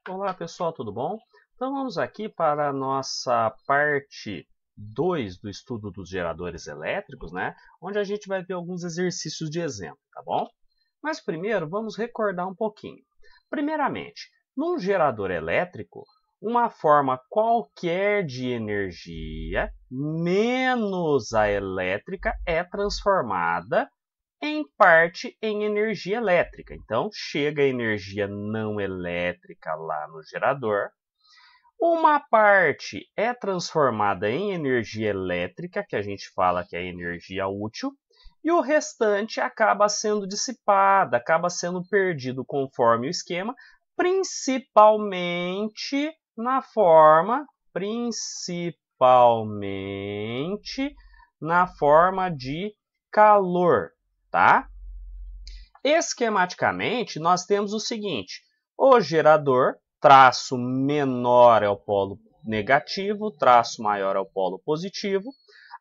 Olá pessoal, tudo bom? Então vamos aqui para a nossa parte 2 do estudo dos geradores elétricos, né? Onde a gente vai ver alguns exercícios de exemplo, tá bom? Mas primeiro vamos recordar um pouquinho. Primeiramente, num gerador elétrico, uma forma qualquer de energia menos a elétrica é transformada em parte em energia elétrica. Então, chega a energia não elétrica lá no gerador. Uma parte é transformada em energia elétrica, que a gente fala que é energia útil, e o restante acaba sendo dissipada, acaba sendo perdido conforme o esquema, principalmente na forma de calor, tá? Esquematicamente, nós temos o seguinte: o gerador, traço menor é o polo negativo, traço maior é o polo positivo.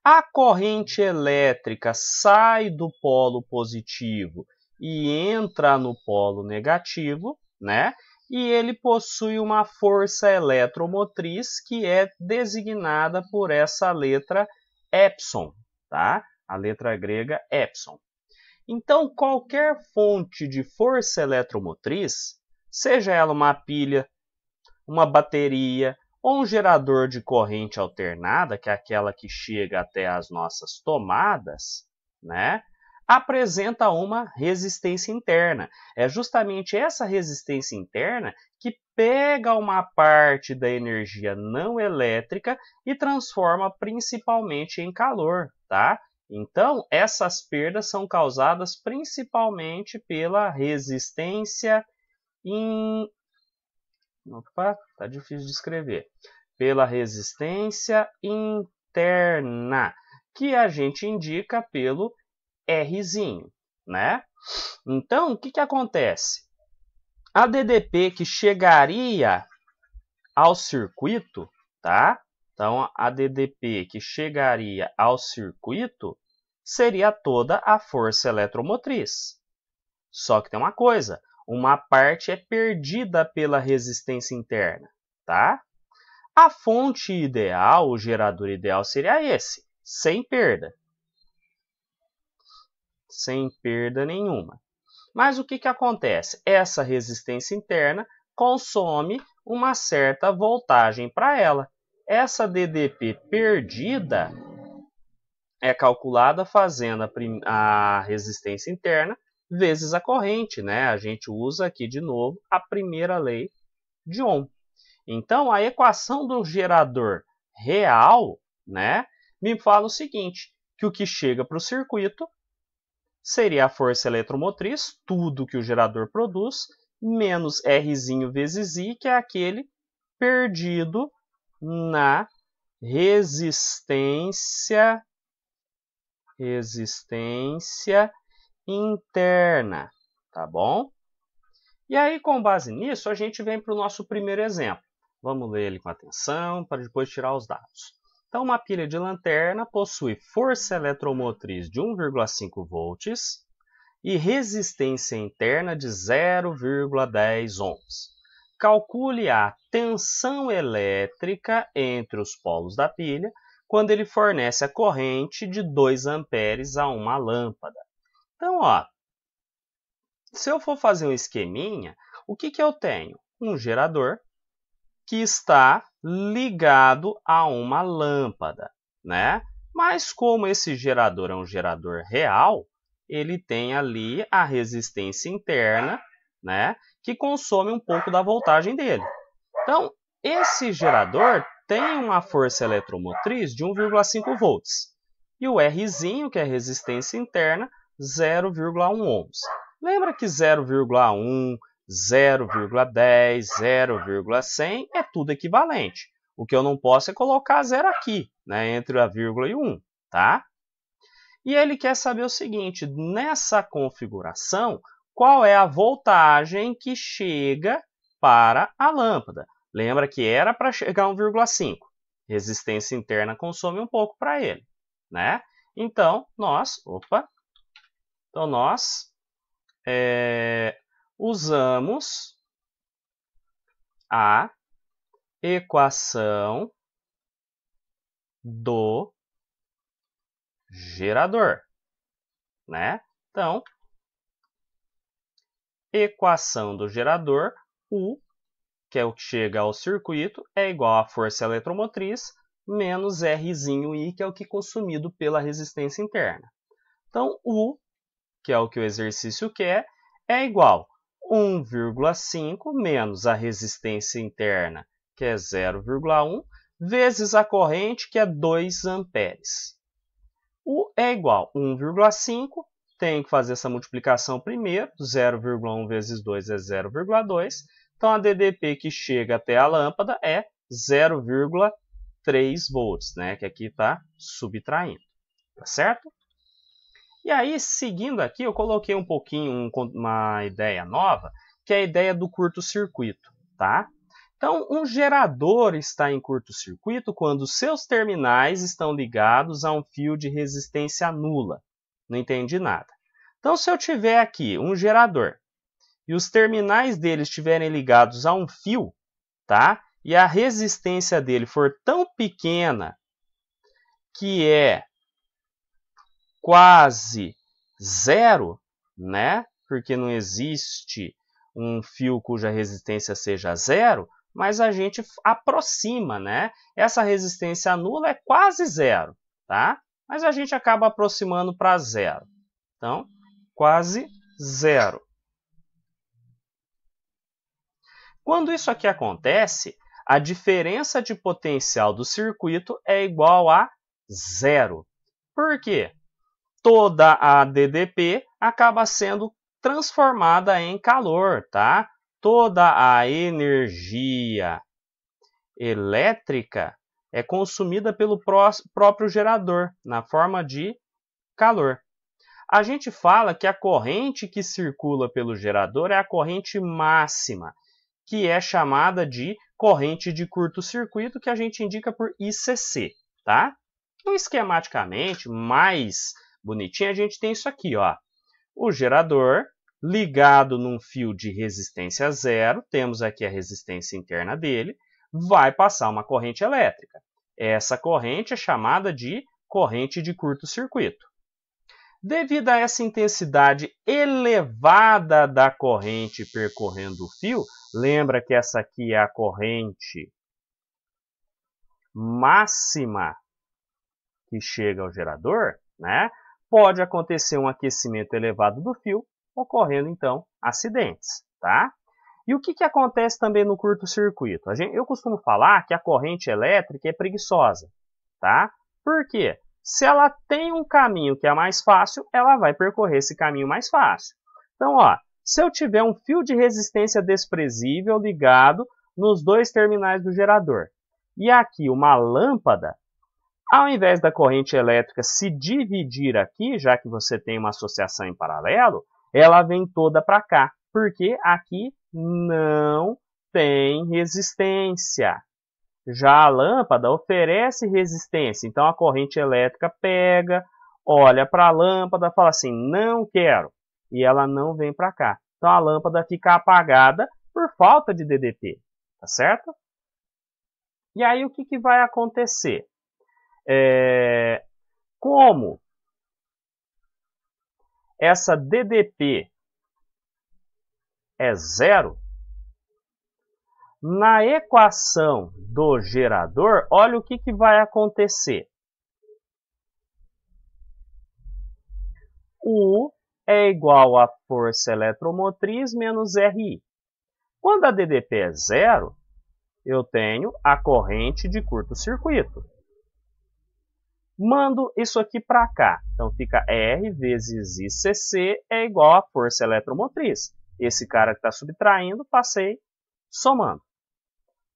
A corrente elétrica sai do polo positivo e entra no polo negativo, né? E ele possui uma força eletromotriz que é designada por essa letra epsilon, tá? A letra grega epsilon. Então, qualquer fonte de força eletromotriz, seja ela uma pilha, uma bateria ou um gerador de corrente alternada, que é aquela que chega até as nossas tomadas, né, apresenta uma resistência interna. É justamente essa resistência interna que pega uma parte da energia não elétrica e transforma principalmente em calor, tá? Então, essas perdas são causadas principalmente pela resistência Opa, tá difícil de escrever. Pela resistência interna, que a gente indica pelo Rzinho, né? Então, o que acontece? A DDP que chegaria ao circuito, tá? Então, a DDP que chegaria ao circuito seria toda a força eletromotriz. Só que tem uma coisa, uma parte é perdida pela resistência interna, tá? A fonte ideal, o gerador ideal seria esse, sem perda. Sem perda nenhuma. Mas o que acontece? Essa resistência interna consome uma certa voltagem para ela. Essa DDP perdida é calculada fazendo a resistência interna vezes a corrente, né? A gente usa aqui de novo a primeira lei de Ohm. Então, a equação do gerador real, né, me fala o seguinte, que o que chega para o circuito seria a força eletromotriz, tudo que o gerador produz, menos Rzinho vezes I, que é aquele perdido na resistência interna, tá bom? E aí, com base nisso, a gente vem para o nosso primeiro exemplo. Vamos ler ele com atenção para depois tirar os dados. Então, uma pilha de lanterna possui força eletromotriz de 1,5 volts e resistência interna de 0,10 ohms. Calcule a tensão elétrica entre os polos da pilha quando ele fornece a corrente de 2 amperes a uma lâmpada. Então, ó, se eu for fazer um esqueminha, o que eu tenho? Um gerador que está ligado a uma lâmpada, né? Mas como esse gerador é um gerador real, ele tem ali a resistência interna, né? Que consome um pouco da voltagem dele. Então, esse gerador tem uma força eletromotriz de 1,5 volts. E o Rzinho, que é a resistência interna, 0,1 ohms. Lembra que 0,1, 0,10, 0,100 é tudo equivalente. O que eu não posso é colocar zero aqui, né, entre a vírgula e 1, tá? E ele quer saber o seguinte, nessa configuração, qual é a voltagem que chega para a lâmpada? Lembra que era para chegar a 1,5. Resistência interna consome um pouco para ele, né? Então, nós usamos a equação do gerador, né? Então, equação do gerador, U, que é o que chega ao circuito, é igual à força eletromotriz menos Rzinho I, que é o que é consumido pela resistência interna. Então, U, que é o que o exercício quer, é igual a 1,5 menos a resistência interna, que é 0,1, vezes a corrente, que é 2 amperes. U é igual a 1,5, tem que fazer essa multiplicação primeiro, 0,1 vezes 2 é 0,2, então a DDP que chega até a lâmpada é 0,3 volts, né? Que aqui está subtraindo, tá certo? E aí, seguindo aqui, eu coloquei um pouquinho uma ideia nova, que é a ideia do curto-circuito, tá? Então, um gerador está em curto-circuito quando seus terminais estão ligados a um fio de resistência nula. Não entendi nada. Então, se eu tiver aqui um gerador e os terminais dele estiverem ligados a um fio, tá? E a resistência dele for tão pequena que é quase zero, né? Porque não existe um fio cuja resistência seja zero, mas a gente aproxima, né? Essa resistência nula é quase zero, tá? Mas a gente acaba aproximando para zero. Então, quase zero. Quando isso aqui acontece, a diferença de potencial do circuito é igual a zero. Por quê? Toda a DDP acaba sendo transformada em calor, tá? Toda a energia elétrica é consumida pelo próprio gerador, na forma de calor. A gente fala que a corrente que circula pelo gerador é a corrente máxima, que é chamada de corrente de curto-circuito, que a gente indica por ICC, tá? Então, esquematicamente, mais bonitinho, a gente tem isso aqui, ó. O gerador ligado num fio de resistência zero, temos aqui a resistência interna dele, vai passar uma corrente elétrica. Essa corrente é chamada de corrente de curto-circuito. Devido a essa intensidade elevada da corrente percorrendo o fio, lembra que essa aqui é a corrente máxima que chega ao gerador, né? Pode acontecer um aquecimento elevado do fio, ocorrendo, então, acidentes, tá? E o que acontece também no curto-circuito? Eu costumo falar que a corrente elétrica é preguiçosa, tá? Por quê? Se ela tem um caminho que é mais fácil, ela vai percorrer esse caminho mais fácil. Então, ó, se eu tiver um fio de resistência desprezível ligado nos dois terminais do gerador, e aqui uma lâmpada, ao invés da corrente elétrica se dividir aqui, já que você tem uma associação em paralelo, ela vem toda para cá, porque aqui não tem resistência. Já a lâmpada oferece resistência, então a corrente elétrica pega, olha para a lâmpada e fala assim, não quero, e ela não vem para cá. Então a lâmpada fica apagada por falta de DDP, tá certo? E aí o que vai acontecer? Como essa DDP é zero, na equação do gerador, olha o que vai acontecer. U é igual a força eletromotriz menos RI. Quando a DDP é zero, eu tenho a corrente de curto-circuito. Mando isso aqui para cá. Então, fica R vezes ICC é igual a força eletromotriz. Esse cara que está subtraindo, passei somando.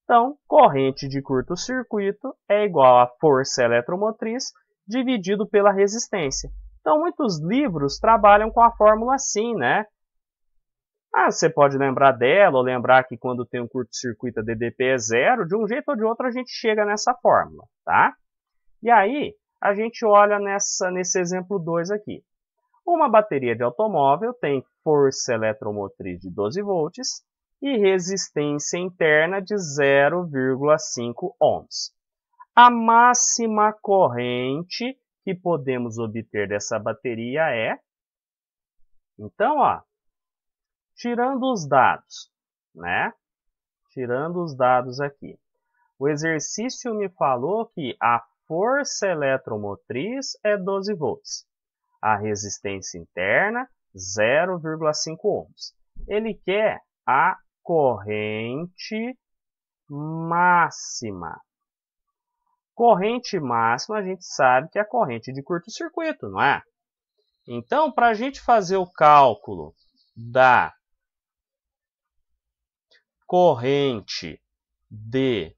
Então, corrente de curto-circuito é igual a força eletromotriz dividido pela resistência. Então, muitos livros trabalham com a fórmula assim, né? Você pode lembrar dela ou lembrar que quando tem um curto-circuito a DDP é zero, de um jeito ou de outro a gente chega nessa fórmula, tá? E aí, a gente olha nesse exemplo 2 aqui. Uma bateria de automóvel tem força eletromotriz de 12 volts e resistência interna de 0,5 ohms. A máxima corrente que podemos obter dessa bateria é... Então, ó, tirando os dados, né? Tirando os dados aqui. O exercício me falou que a força eletromotriz é 12 volts. A resistência interna, 0,5 ohms. Ele quer a corrente máxima. Corrente máxima, a gente sabe que é a corrente de curto-circuito, não é? Então, para a gente fazer o cálculo da corrente de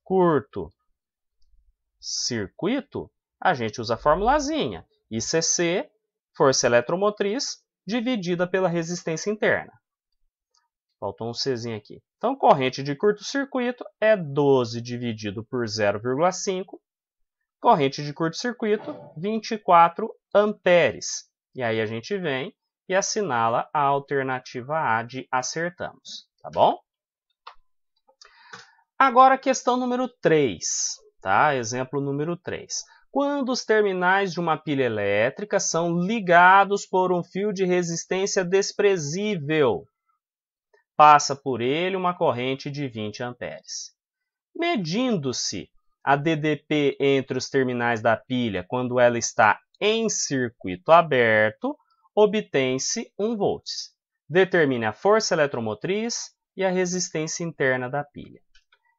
curto-circuito, a gente usa a formulazinha. ICC, força eletromotriz, dividida pela resistência interna. Faltou um Czinho aqui. Então, corrente de curto-circuito é 12 dividido por 0,5. Corrente de curto-circuito, 24 amperes. E aí a gente vem e assinala a alternativa A de acertamos. Tá bom? Agora, questão número 3. Tá? Exemplo número 3. Quando os terminais de uma pilha elétrica são ligados por um fio de resistência desprezível, passa por ele uma corrente de 20 amperes. Medindo-se a DDP entre os terminais da pilha quando ela está em circuito aberto, obtém-se 1 volts. Determine a força eletromotriz e a resistência interna da pilha.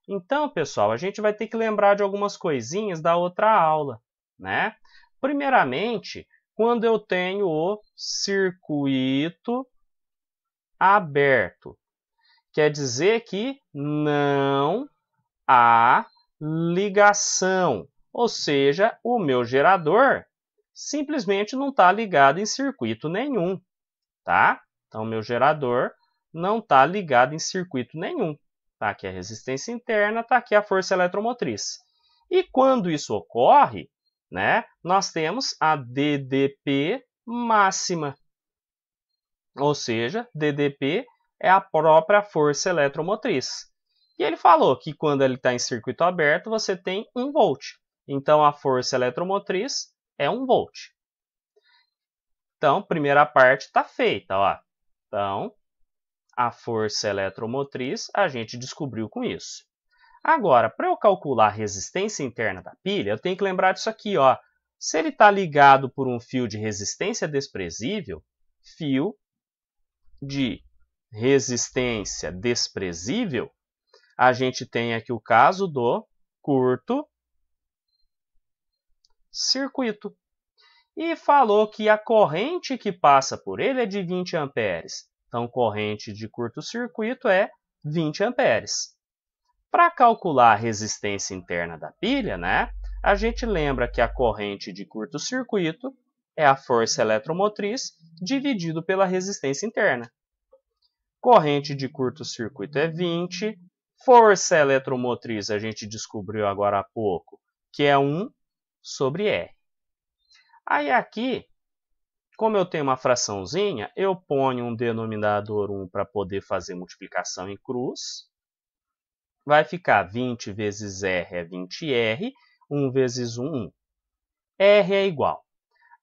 Então, pessoal, a gente vai ter que lembrar de algumas coisinhas da outra aula, né? Primeiramente, quando eu tenho o circuito aberto, quer dizer que não há ligação, ou seja, o meu gerador simplesmente não está ligado em circuito nenhum, tá? Então, o meu gerador não está ligado em circuito nenhum. Tá aqui a resistência interna, está aqui a força eletromotriz. E quando isso ocorre, né, nós temos a DDP máxima, ou seja, DDP é a própria força eletromotriz. E ele falou que quando ele está em circuito aberto, você tem 1 volt. Então, a força eletromotriz é 1 volt. Então, primeira parte está feita. Ó. Então, a força eletromotriz a gente descobriu com isso. Agora, para eu calcular a resistência interna da pilha, eu tenho que lembrar disso aqui. Ó. Se ele está ligado por um fio de resistência desprezível, fio de resistência desprezível, a gente tem aqui o caso do curto-circuito. E falou que a corrente que passa por ele é de 20 amperes. Então, corrente de curto-circuito é 20 amperes. Para calcular a resistência interna da pilha, né, a gente lembra que a corrente de curto-circuito é a força eletromotriz dividido pela resistência interna. Corrente de curto-circuito é 20. Força eletromotriz a gente descobriu agora há pouco, que é 1 sobre R. Aí aqui, como eu tenho uma fraçãozinha, eu ponho um denominador 1 para poder fazer multiplicação em cruz. Vai ficar 20 vezes R é 20R, 1 vezes 1, 1. R é igual.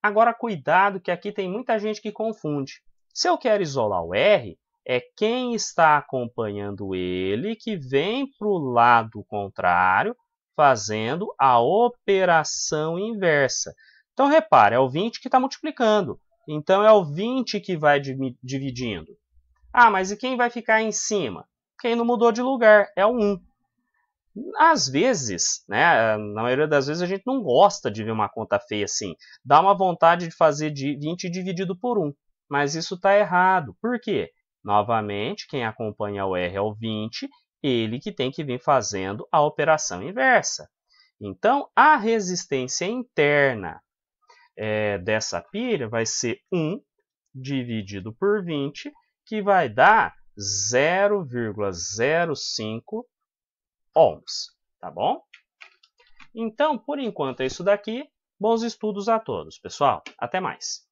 Agora, cuidado que aqui tem muita gente que confunde. Se eu quero isolar o R, é quem está acompanhando ele que vem para o lado contrário, fazendo a operação inversa. Então, repare, é o 20 que está multiplicando. Então, é o 20 que vai dividindo. Ah, mas e quem vai ficar em cima? Quem não mudou de lugar, é o 1. Às vezes, né, na maioria das vezes, a gente não gosta de ver uma conta feia assim. Dá uma vontade de fazer 20 dividido por 1. Mas isso está errado. Por quê? Novamente, quem acompanha o R é o 20, ele que tem que vir fazendo a operação inversa. Então, a resistência interna dessa pilha vai ser 1 dividido por 20, que vai dar 0,05 ohms, tá bom? Então, por enquanto é isso daqui. Bons estudos a todos, pessoal. Até mais!